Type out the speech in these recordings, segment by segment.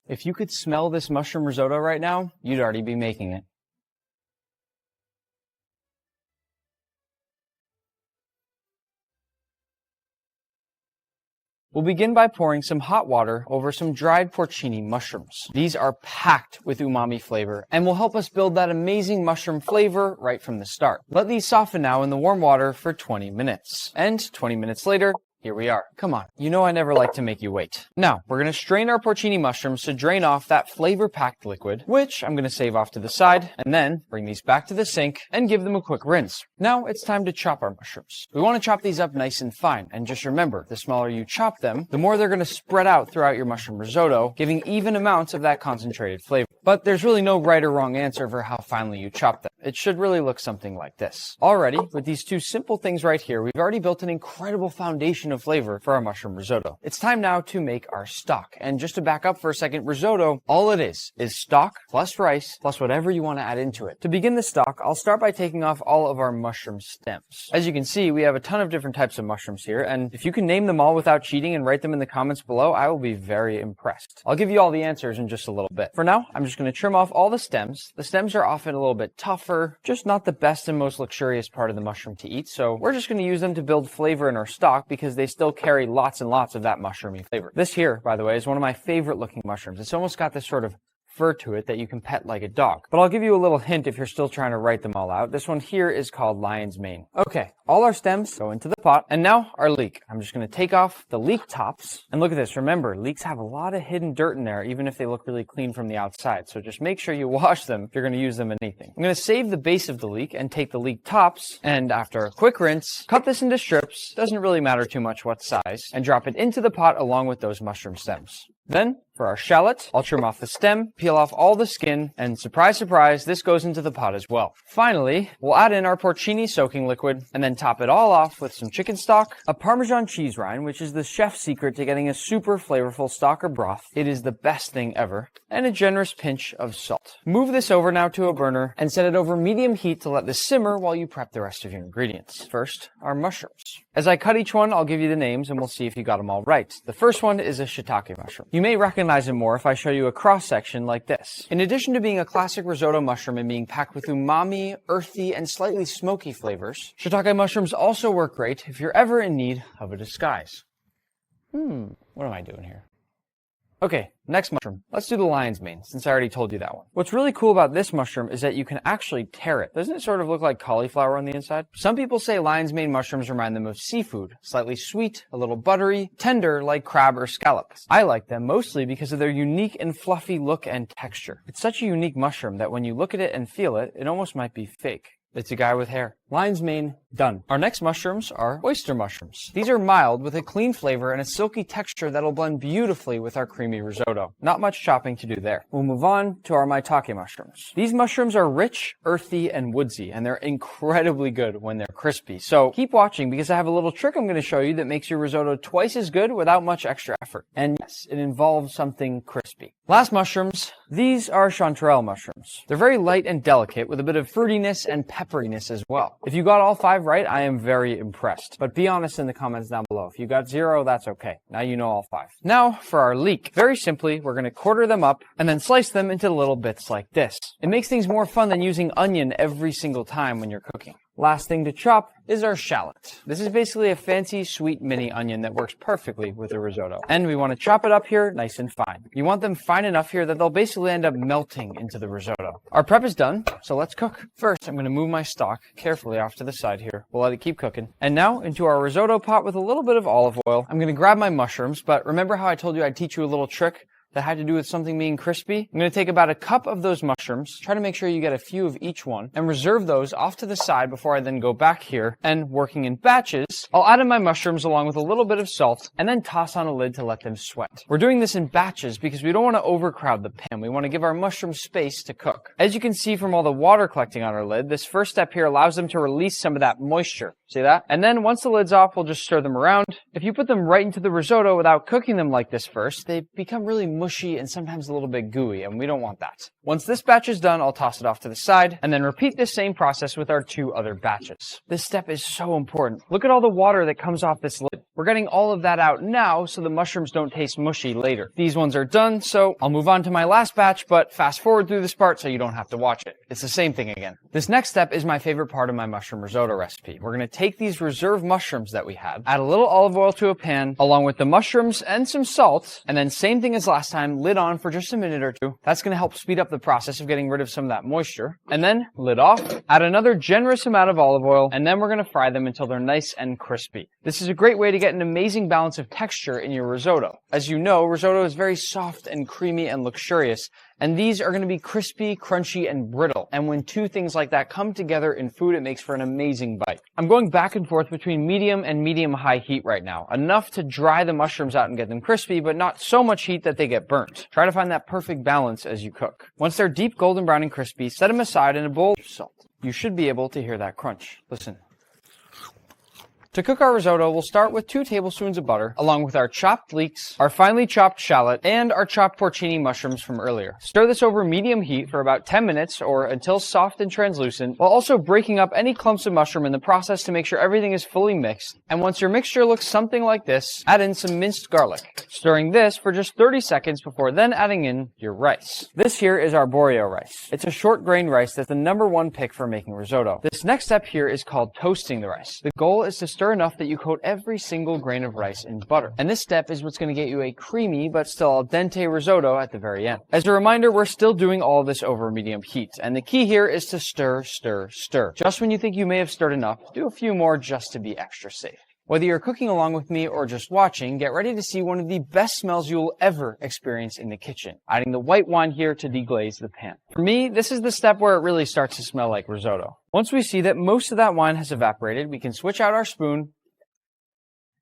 If you could smell this mushroom risotto right now, you'd already be making it. We'll begin by pouring some hot water over some dried porcini mushrooms. These are packed with umami flavor and will help us build that amazing mushroom flavor right from the start. Let these soften now in the warm water for 20 minutes. And 20 minutes later, here we are. Come on, you know I never like to make you wait. Now, we're going to strain our porcini mushrooms to drain off that flavor-packed liquid, which I'm going to save off to the side, and then bring these back to the sink and give them a quick rinse. Now, it's time to chop our mushrooms. We want to chop these up nice and fine, and just remember, the smaller you chop them, the more they're going to spread out throughout your mushroom risotto, giving even amounts of that concentrated flavor. But there's really no right or wrong answer for how finely you chop them. It should really look something like this. Already, with these two simple things right here, we've already built an incredible foundation of flavor for our mushroom risotto. It's time now to make our stock. And just to back up for a second, risotto, all it is stock plus rice plus whatever you want to add into it. To begin the stock, I'll start by taking off all of our mushroom stems. As you can see, we have a ton of different types of mushrooms here, and if you can name them all without cheating and write them in the comments below, I will be very impressed. I'll give you all the answers in just a little bit. For now, I'm just going to trim off all the stems. The stems are often a little bit tougher, just not the best and most luxurious part of the mushroom to eat, so we're just going to use them to build flavor in our stock because they still carry lots and lots of that mushroomy flavor. This here, by the way, is one of my favorite looking mushrooms. It's almost got this sort of fur to it that you can pet like a dog. But I'll give you a little hint if you're still trying to write them all out. This one here is called lion's mane. Okay, all our stems go into the pot. And now our leek. I'm just going to take off the leek tops. And look at this. Remember, leeks have a lot of hidden dirt in there, even if they look really clean from the outside. So just make sure you wash them if you're going to use them in anything. I'm going to save the base of the leek and take the leek tops. And after a quick rinse, cut this into strips. Doesn't really matter too much what size. And drop it into the pot along with those mushroom stems. Then, for our shallot, I'll trim off the stem, peel off all the skin, and surprise, surprise, this goes into the pot as well. Finally, we'll add in our porcini soaking liquid, and then top it all off with some chicken stock, a Parmesan cheese rind, which is the chef's secret to getting a super flavorful stock or broth. It is the best thing ever, and a generous pinch of salt. Move this over now to a burner, and set it over medium heat to let this simmer while you prep the rest of your ingredients. First, our mushrooms. As I cut each one, I'll give you the names, and we'll see if you got them all right. The first one is a shiitake mushroom. You may recognize it more if I show you a cross-section like this. In addition to being a classic risotto mushroom and being packed with umami, earthy, and slightly smoky flavors, shiitake mushrooms also work great if you're ever in need of a disguise. What am I doing here? Okay, next mushroom. Let's do the lion's mane, since I already told you that one. What's really cool about this mushroom is that you can actually tear it. Doesn't it sort of look like cauliflower on the inside? Some people say lion's mane mushrooms remind them of seafood, slightly sweet, a little buttery, tender like crab or scallops. I like them mostly because of their unique and fluffy look and texture. It's such a unique mushroom that when you look at it and feel it, it almost might be fake. It's a guy with hair. Lion's mane, done. Our next mushrooms are oyster mushrooms. These are mild with a clean flavor and a silky texture that'll blend beautifully with our creamy risotto. Not much chopping to do there. We'll move on to our maitake mushrooms. These mushrooms are rich, earthy, and woodsy, and they're incredibly good when they're crispy. So keep watching because I have a little trick I'm going to show you that makes your risotto twice as good without much extra effort. And yes, it involves something crispy. Last mushrooms, these are chanterelle mushrooms. They're very light and delicate with a bit of fruitiness and pepperiness as well. If you got all 5 right, I am very impressed. But be honest in the comments down below. If you got 0, that's okay. Now you know all 5. Now for our leek. Very simply, we're going to quarter them up and then slice them into little bits like this. It makes things more fun than using onion every single time when you're cooking. Last thing to chop is our shallot. This is basically a fancy, sweet mini onion that works perfectly with a risotto. And we want to chop it up here nice and fine. You want them fine enough here that they'll basically end up melting into the risotto. Our prep is done, so let's cook. First, I'm going to move my stock carefully off to the side here. We'll let it keep cooking. And now into our risotto pot with a little bit of olive oil. I'm going to grab my mushrooms, but remember how I told you I'd teach you a little trick that had to do with something being crispy? I'm going to take about a cup of those mushrooms, try to make sure you get a few of each one, and reserve those off to the side before I then go back here. And working in batches, I'll add in my mushrooms along with a little bit of salt, and then toss on a lid to let them sweat. We're doing this in batches because we don't want to overcrowd the pan. We want to give our mushrooms space to cook. As you can see from all the water collecting on our lid, this first step here allows them to release some of that moisture. See that? And then once the lid's off, we'll just stir them around. If you put them right into the risotto without cooking them like this first, they become really mushy and sometimes a little bit gooey, and we don't want that. Once this batch is done, I'll toss it off to the side, and then repeat this same process with our 2 other batches. This step is so important. Look at all the water that comes off this lid. We're getting all of that out now so the mushrooms don't taste mushy later. These ones are done, so I'll move on to my last batch, but fast forward through this part so you don't have to watch it. It's the same thing again. This next step is my favorite part of my mushroom risotto recipe. We're going to take these reserve mushrooms that we had, add a little olive oil to a pan, along with the mushrooms and some salt, and then same thing as last time, lid on for just a minute or 2. That's going to help speed up the process of getting rid of some of that moisture. And then lid off, add another generous amount of olive oil, and then we're going to fry them until they're nice and crispy. This is a great way to get an amazing balance of texture in your risotto. As you know, risotto is very soft and creamy and luxurious, and these are going to be crispy, crunchy, and brittle. And when 2 things like that come together in food, it makes for an amazing bite. I'm going back and forth between medium and medium-high heat right now, enough to dry the mushrooms out and get them crispy, but not so much heat that they get burnt. Try to find that perfect balance as you cook. Once they're deep golden brown and crispy, set them aside in a bowl of salt. You should be able to hear that crunch. Listen. To cook our risotto, we'll start with 2 tablespoons of butter, along with our chopped leeks, our finely chopped shallot, and our chopped porcini mushrooms from earlier. Stir this over medium heat for about 10 minutes or until soft and translucent, while also breaking up any clumps of mushroom in the process to make sure everything is fully mixed. And once your mixture looks something like this, add in some minced garlic, stirring this for just 30 seconds before then adding in your rice. This here is arborio rice. It's a short grain rice that's the #1 pick for making risotto. This next step here is called toasting the rice. The goal is to stir enough that you coat every single grain of rice in butter. And this step is what's going to get you a creamy but still al dente risotto at the very end. As a reminder, we're still doing all of this over medium heat, and the key here is to stir, stir, stir. Just when you think you may have stirred enough, do a few more just to be extra safe. Whether you're cooking along with me or just watching, get ready to see one of the best smells you'll ever experience in the kitchen. Adding the white wine here to deglaze the pan. For me, this is the step where it really starts to smell like risotto. Once we see that most of that wine has evaporated, we can switch out our spoon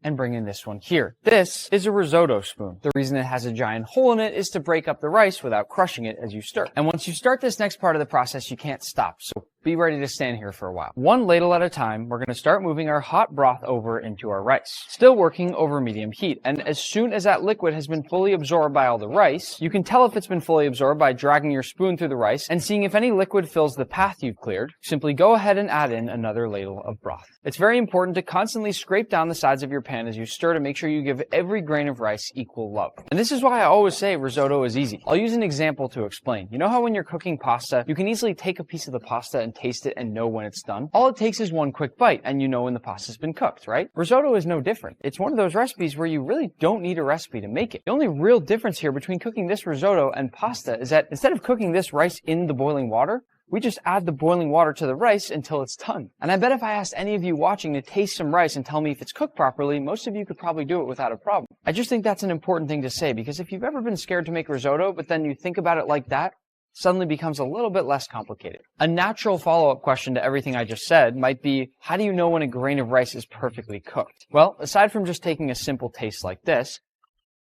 and bring in this one here. This is a risotto spoon. The reason it has a giant hole in it is to break up the rice without crushing it as you stir. And once you start this next part of the process, you can't stop. So be ready to stand here for a while. 1 ladle at a time, we're going to start moving our hot broth over into our rice. Still working over medium heat. And as soon as that liquid has been fully absorbed by all the rice, you can tell if it's been fully absorbed by dragging your spoon through the rice and seeing if any liquid fills the path you've cleared. Simply go ahead and add in another ladle of broth. It's very important to constantly scrape down the sides of your pan as you stir to make sure you give every grain of rice equal love. And this is why I always say risotto is easy. I'll use an example to explain. You know how when you're cooking pasta, you can easily take a piece of the pasta and taste it and know when it's done? All it takes is 1 quick bite and you know when the pasta's been cooked, right? Risotto is no different. It's one of those recipes where you really don't need a recipe to make it. The only real difference here between cooking this risotto and pasta is that instead of cooking this rice in the boiling water, we just add the boiling water to the rice until it's done. And I bet if I asked any of you watching to taste some rice and tell me if it's cooked properly, most of you could probably do it without a problem. I just think that's an important thing to say, because if you've ever been scared to make risotto, but then you think about it like that, suddenly becomes a little bit less complicated. A natural follow-up question to everything I just said might be, how do you know when a grain of rice is perfectly cooked? Well, aside from just taking a simple taste like this,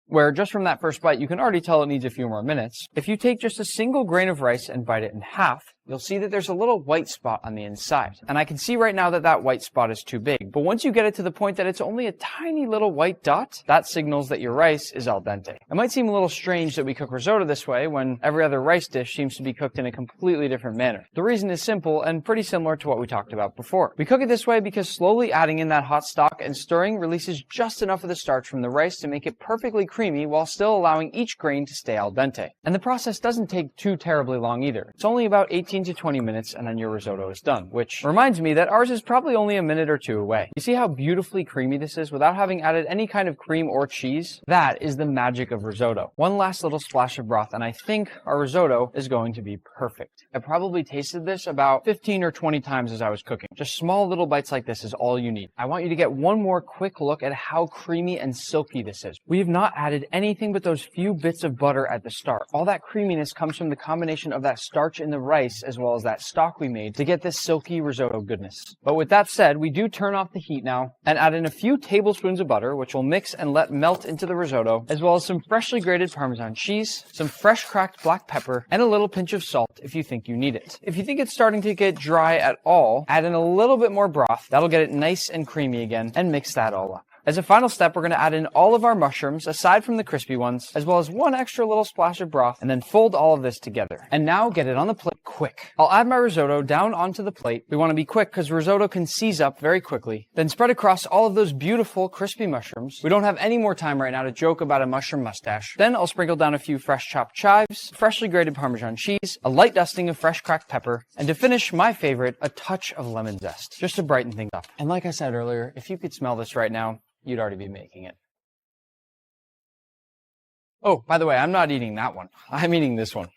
where just from that first bite you can already tell it needs a few more minutes, if you take just a single grain of rice and bite it in half, you'll see that there's a little white spot on the inside. And I can see right now that that white spot is too big. But once you get it to the point that it's only a tiny little white dot, that signals that your rice is al dente. It might seem a little strange that we cook risotto this way when every other rice dish seems to be cooked in a completely different manner. The reason is simple and pretty similar to what we talked about before. We cook it this way because slowly adding in that hot stock and stirring releases just enough of the starch from the rice to make it perfectly creamy while still allowing each grain to stay al dente. And the process doesn't take too terribly long either. It's only about 18 to 20 minutes and then your risotto is done, which reminds me that ours is probably only a minute or 2 away. You see how beautifully creamy this is without having added any kind of cream or cheese? That is the magic of risotto. One last little splash of broth and I think our risotto is going to be perfect. I probably tasted this about 15 or 20 times as I was cooking. Just small little bites like this is all you need. I want you to get one more quick look at how creamy and silky this is. We have not added anything but those few bits of butter at the start. All that creaminess comes from the combination of that starch in the rice as well as that stock we made to get this silky risotto goodness. But with that said, we do turn off the heat now and add in a few tablespoons of butter, which we'll mix and let melt into the risotto, as well as some freshly grated Parmesan cheese, some fresh cracked black pepper, and a little pinch of salt if you think you need it. If you think it's starting to get dry at all, add in a little bit more broth. That'll get it nice and creamy again, and mix that all up. As a final step, we're going to add in all of our mushrooms, aside from the crispy ones, as well as one extra little splash of broth, and then fold all of this together. And now get it on the plate quick. I'll add my risotto down onto the plate. We want to be quick because risotto can seize up very quickly. Then spread across all of those beautiful crispy mushrooms. We don't have any more time right now to joke about a mushroom mustache. Then I'll sprinkle down a few fresh chopped chives, freshly grated Parmesan cheese, a light dusting of fresh cracked pepper, and to finish, my favorite, a touch of lemon zest, just to brighten things up. And like I said earlier, if you could smell this right now, you'd already be making it. Oh, by the way, I'm not eating that one. I'm eating this one.